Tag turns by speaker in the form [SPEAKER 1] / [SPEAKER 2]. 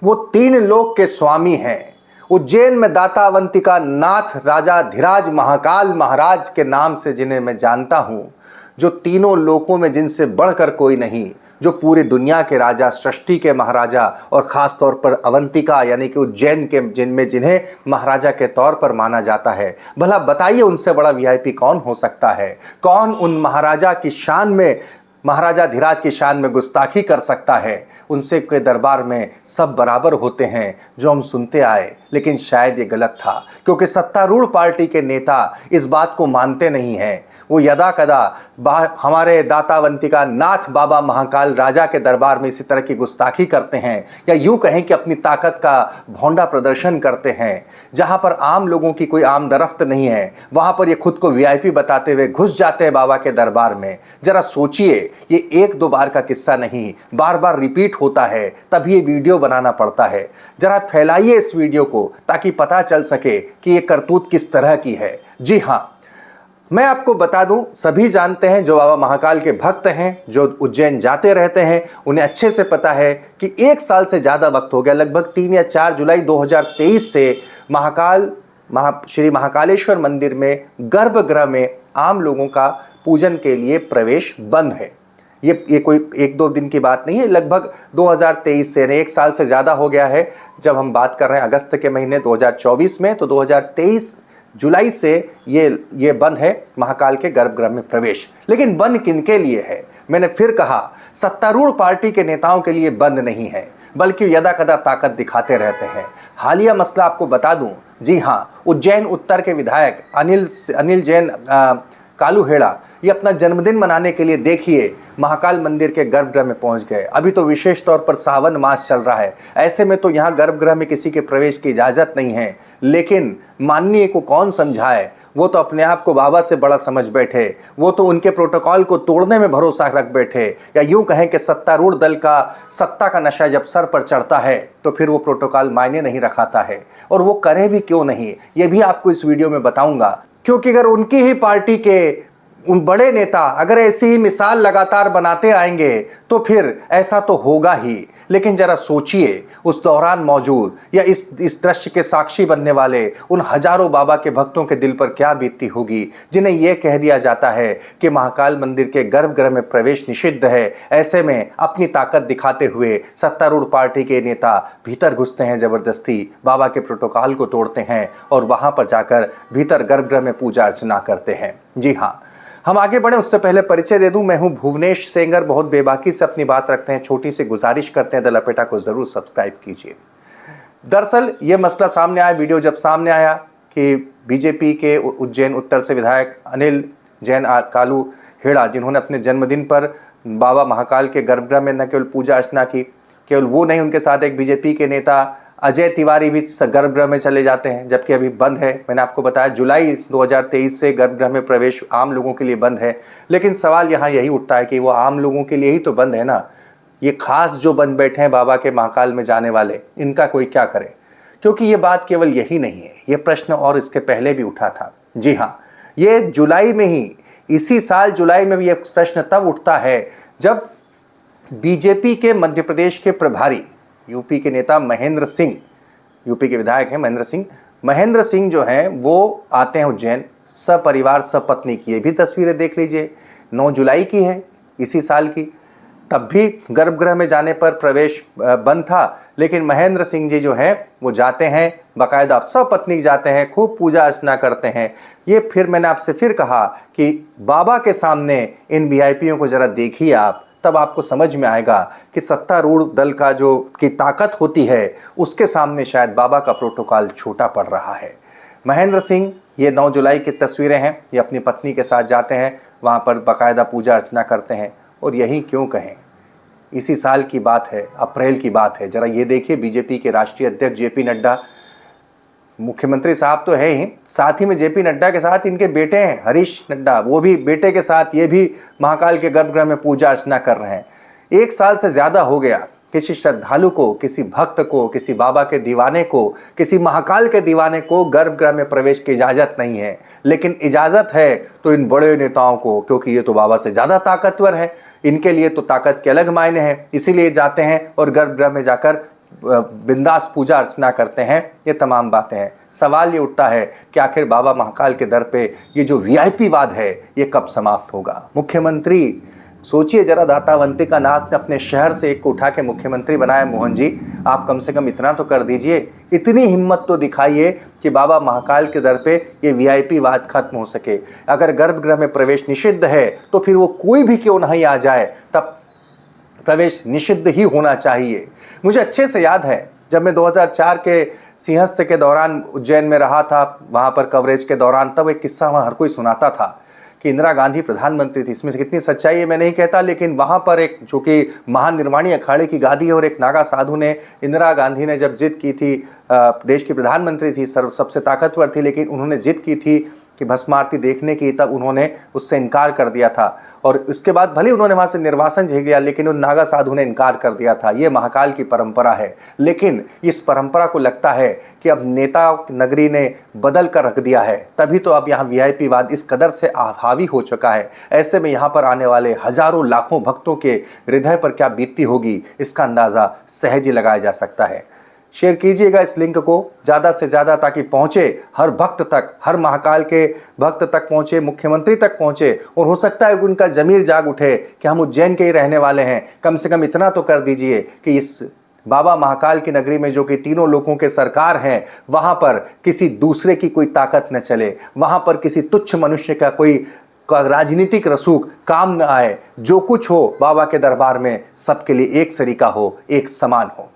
[SPEAKER 1] वो तीन लोक के स्वामी हैं। उज्जैन में दाता अवंतिका नाथ राजा धीराज महाकाल महाराज के नाम से जिन्हें मैं जानता हूं, जो तीनों लोकों में जिनसे बढ़कर कोई नहीं, जो पूरी दुनिया के राजा, सृष्टि के महाराजा और ख़ास तौर पर अवंतिका यानी कि उज्जैन के जिन्हें महाराजा के तौर पर माना जाता है। भला बताइए उनसे बड़ा वीआईपी कौन हो सकता है? कौन उन महाराजा की शान में, महाराजा धीराज की शान में गुस्ताखी कर सकता है? उनसे के दरबार में सब बराबर होते हैं, जो हम सुनते आए, लेकिन शायद ये गलत था, क्योंकि सत्तारूढ़ पार्टी के नेता इस बात को मानते नहीं हैं। वो यदा कदा हमारे दातावंतिका नाथ बाबा महाकाल राजा के दरबार में इसी तरह की गुस्ताखी करते हैं, या यूं कहें कि अपनी ताकत का भोंडा प्रदर्शन करते हैं। जहां पर आम लोगों की कोई आमदरफ्त नहीं है, वहां पर ये खुद को वीआईपी बताते हुए घुस जाते हैं बाबा के दरबार में। जरा सोचिए, ये एक दो बार का किस्सा नहीं, बार बार रिपीट होता है, तभी ये वीडियो बनाना पड़ता है। जरा फैलाइए इस वीडियो को, ताकि पता चल सके कि ये करतूत किस तरह की है। जी हाँ, मैं आपको बता दूं, सभी जानते हैं, जो बाबा महाकाल के भक्त हैं, जो उज्जैन जाते रहते हैं, उन्हें अच्छे से पता है कि एक साल से ज़्यादा वक्त हो गया, लगभग 3 या 4 जुलाई 2023 से श्री महाकालेश्वर मंदिर में गर्भगृह में आम लोगों का पूजन के लिए प्रवेश बंद है। ये कोई 1-2 दिन की बात नहीं है, लगभग 2023 से, एक साल से ज़्यादा हो गया है। जब हम बात कर रहे हैं अगस्त के महीने 2024 में, तो 2023 जुलाई से ये बंद है महाकाल के गर्भगृह में प्रवेश। लेकिन बंद किनके लिए है? मैंने फिर कहा, सत्तारूढ़ पार्टी के नेताओं के लिए बंद नहीं है, बल्कि यदा कदा ताकत दिखाते रहते हैं। हालिया मसला आपको बता दूं, जी हाँ, उज्जैन उत्तर के विधायक अनिल जैन कालूहेड़ा, ये अपना जन्मदिन मनाने के लिए देखिए महाकाल मंदिर के गर्भगृह में पहुंच गए। अभी तो विशेष तौर पर सावन मास चल रहा है, ऐसे में तो यहाँ गर्भगृह में किसी के प्रवेश की इजाज़त नहीं है। लेकिन माननीय को कौन समझाए? वो तो अपने आप को बाबा से बड़ा समझ बैठे, वो तो उनके प्रोटोकॉल को तोड़ने में भरोसा रख बैठे, या यूं कहें कि सत्तारूढ़ दल का सत्ता का नशा जब सर पर चढ़ता है तो फिर वो प्रोटोकॉल मायने नहीं रखाता है। और वो करे भी क्यों नहीं, ये भी आपको इस वीडियो में बताऊंगा। क्योंकि अगर उनकी ही पार्टी के उन बड़े नेता अगर ऐसी ही मिसाल लगातार बनाते आएंगे तो फिर ऐसा तो होगा ही। लेकिन जरा सोचिए, उस दौरान मौजूद या इस दृश्य के साक्षी बनने वाले उन हजारों बाबा के भक्तों के दिल पर क्या बीतती होगी, जिन्हें यह कह दिया जाता है कि महाकाल मंदिर के गर्भगृह में प्रवेश निषिद्ध है। ऐसे में अपनी ताकत दिखाते हुए सत्तारूढ़ पार्टी के नेता भीतर घुसते हैं, जबरदस्ती बाबा के प्रोटोकॉल को तोड़ते हैं और वहां पर जाकर भीतर गर्भगृह में पूजा अर्चना करते हैं। जी हाँ, हम आगे बढ़े उससे पहले परिचय दे दूं, मैं हूं भुवनेश सेंगर। बहुत बेबाकी से अपनी बात रखते हैं, छोटी सी गुजारिश करते हैं, द लपेटा को जरूर सब्सक्राइब कीजिए। दरअसल ये मसला सामने आया, वीडियो जब सामने आया कि बीजेपी के उज्जैन उत्तर से विधायक अनिल जैन कालूहेड़ा, जिन्होंने अपने जन्मदिन पर बाबा महाकाल के गर्भगृह में न केवल पूजा अर्चना की, केवल वो नहीं, उनके साथ एक बीजेपी के नेता अजय तिवारी भी गर्भगृह में चले जाते हैं, जबकि अभी बंद है। मैंने आपको बताया जुलाई 2023 से गर्भगृह में प्रवेश आम लोगों के लिए बंद है। लेकिन सवाल यहाँ यही उठता है कि वो आम लोगों के लिए ही तो बंद है ना, ये खास जो बंद बैठे हैं बाबा के महाकाल में जाने वाले, इनका कोई क्या करे? क्योंकि ये बात केवल यही नहीं है, ये प्रश्न और इसके पहले भी उठा था। जी हाँ, ये जुलाई में ही, इसी साल जुलाई में भी ये प्रश्न तब उठता है जब बीजेपी के मध्य प्रदेश के प्रभारी, यूपी के नेता महेंद्र सिंह, यूपी के विधायक हैं महेंद्र सिंह जो हैं, वो आते हैं उज्जैन सपरिवार सपत्नी की। ये भी तस्वीरें देख लीजिए, 9 जुलाई की है इसी साल की। तब भी गर्भगृह में जाने पर प्रवेश बंद था, लेकिन महेंद्र सिंह जी जो हैं वो जाते हैं, बाकायदा सपत्नी जाते हैं, खूब पूजा अर्चना करते हैं। ये फिर मैंने आपसे फिर कहा कि बाबा के सामने इन वीआईपीओं को जरा देखिए आप, तब आपको समझ में आएगा कि सत्तारूढ़ दल का जो की ताकत होती है, उसके सामने शायद बाबा का प्रोटोकॉल छोटा पड़ रहा है। महेंद्र सिंह, ये 9 जुलाई की तस्वीरें हैं, ये अपनी पत्नी के साथ जाते हैं, वहाँ पर बाकायदा पूजा अर्चना करते हैं। और यही क्यों कहें, इसी साल की बात है, अप्रैल की बात है। जरा ये देखिए, बीजेपी के राष्ट्रीय अध्यक्ष जेपी नड्डा, मुख्यमंत्री साहब तो है ही, साथ ही में जेपी नड्डा के साथ इनके बेटे हैं हरीश नड्डा, वो भी बेटे के साथ ये भी महाकाल के गर्भगृह में पूजा अर्चना कर रहे हैं। 1 साल से ज़्यादा हो गया, किसी श्रद्धालु को, किसी भक्त को, किसी बाबा के दीवाने को, किसी महाकाल के दीवाने को गर्भगृह में प्रवेश की इजाज़त नहीं है। लेकिन इजाज़त है तो इन बड़े नेताओं को, क्योंकि ये तो बाबा से ज़्यादा ताकतवर है, इनके लिए तो ताकत के अलग मायने हैं, इसीलिए जाते हैं और गर्भगृह में जाकर बिंदास पूजा अर्चना करते हैं। ये तमाम बातें हैं। सवाल ये उठता है कि आखिर बाबा महाकाल के दर पे ये जो वीआईपी वाद है ये कब समाप्त होगा। मुख्यमंत्री सोचिए जरा, दातावंतिका नाथ ने अपने शहर से एक को उठा के मुख्यमंत्री बनाया। मोहन जी, आप कम से कम इतना तो कर दीजिए, इतनी हिम्मत तो दिखाइए कि बाबा महाकाल के दर पे ये वीआईपी वाद खत्म हो सके। अगर गर्भगृह में प्रवेश निषिद्ध है तो फिर वो कोई भी क्यों नहीं आ जाए, तब प्रवेश निषिद्ध ही होना चाहिए। मुझे अच्छे से याद है जब मैं 2004 के सिंहस्थ के दौरान उज्जैन में रहा था, वहाँ पर कवरेज के दौरान, तब एक किस्सा वहाँ हर कोई सुनाता था कि इंदिरा गांधी प्रधानमंत्री थी। इसमें से कितनी सच्चाई है मैं नहीं कहता, लेकिन वहाँ पर एक जो कि महानिर्वाणी अखाड़े की गादी है और एक नागा साधु ने, इंदिरा गांधी ने जब जिद की थी, देश की प्रधानमंत्री थी, सबसे ताकतवर थी, लेकिन उन्होंने जिद की थी कि भस्म आरती देखने की, तब उन्होंने उससे इनकार कर दिया था। और इसके बाद भले उन्होंने वहाँ से निर्वासन झेल लिया, लेकिन उन नागा साधु ने इनकार कर दिया था। ये महाकाल की परंपरा है, लेकिन इस परंपरा को लगता है कि अब नेता नगरी ने बदल कर रख दिया है, तभी तो अब यहाँ वीआईपी वाद इस कदर से हावी हो चुका है। ऐसे में यहाँ पर आने वाले हजारों लाखों भक्तों के हृदय पर क्या बीतती होगी, इसका अंदाज़ा सहज ही लगाया जा सकता है। शेयर कीजिएगा इस लिंक को ज़्यादा से ज़्यादा, ताकि पहुँचे हर भक्त तक, हर महाकाल के भक्त तक पहुँचे, मुख्यमंत्री तक पहुँचे, और हो सकता है कि उनका ज़मीर जाग उठे कि हम उज्जैन के ही रहने वाले हैं। कम से कम इतना तो कर दीजिए कि इस बाबा महाकाल की नगरी में, जो कि तीनों लोगों के सरकार हैं, वहाँ पर किसी दूसरे की कोई ताकत न चले, वहाँ पर किसी तुच्छ मनुष्य का कोई राजनीतिक रसूख काम न आए। जो कुछ हो बाबा के दरबार में सबके लिए एक सरीका हो, एक समान हो।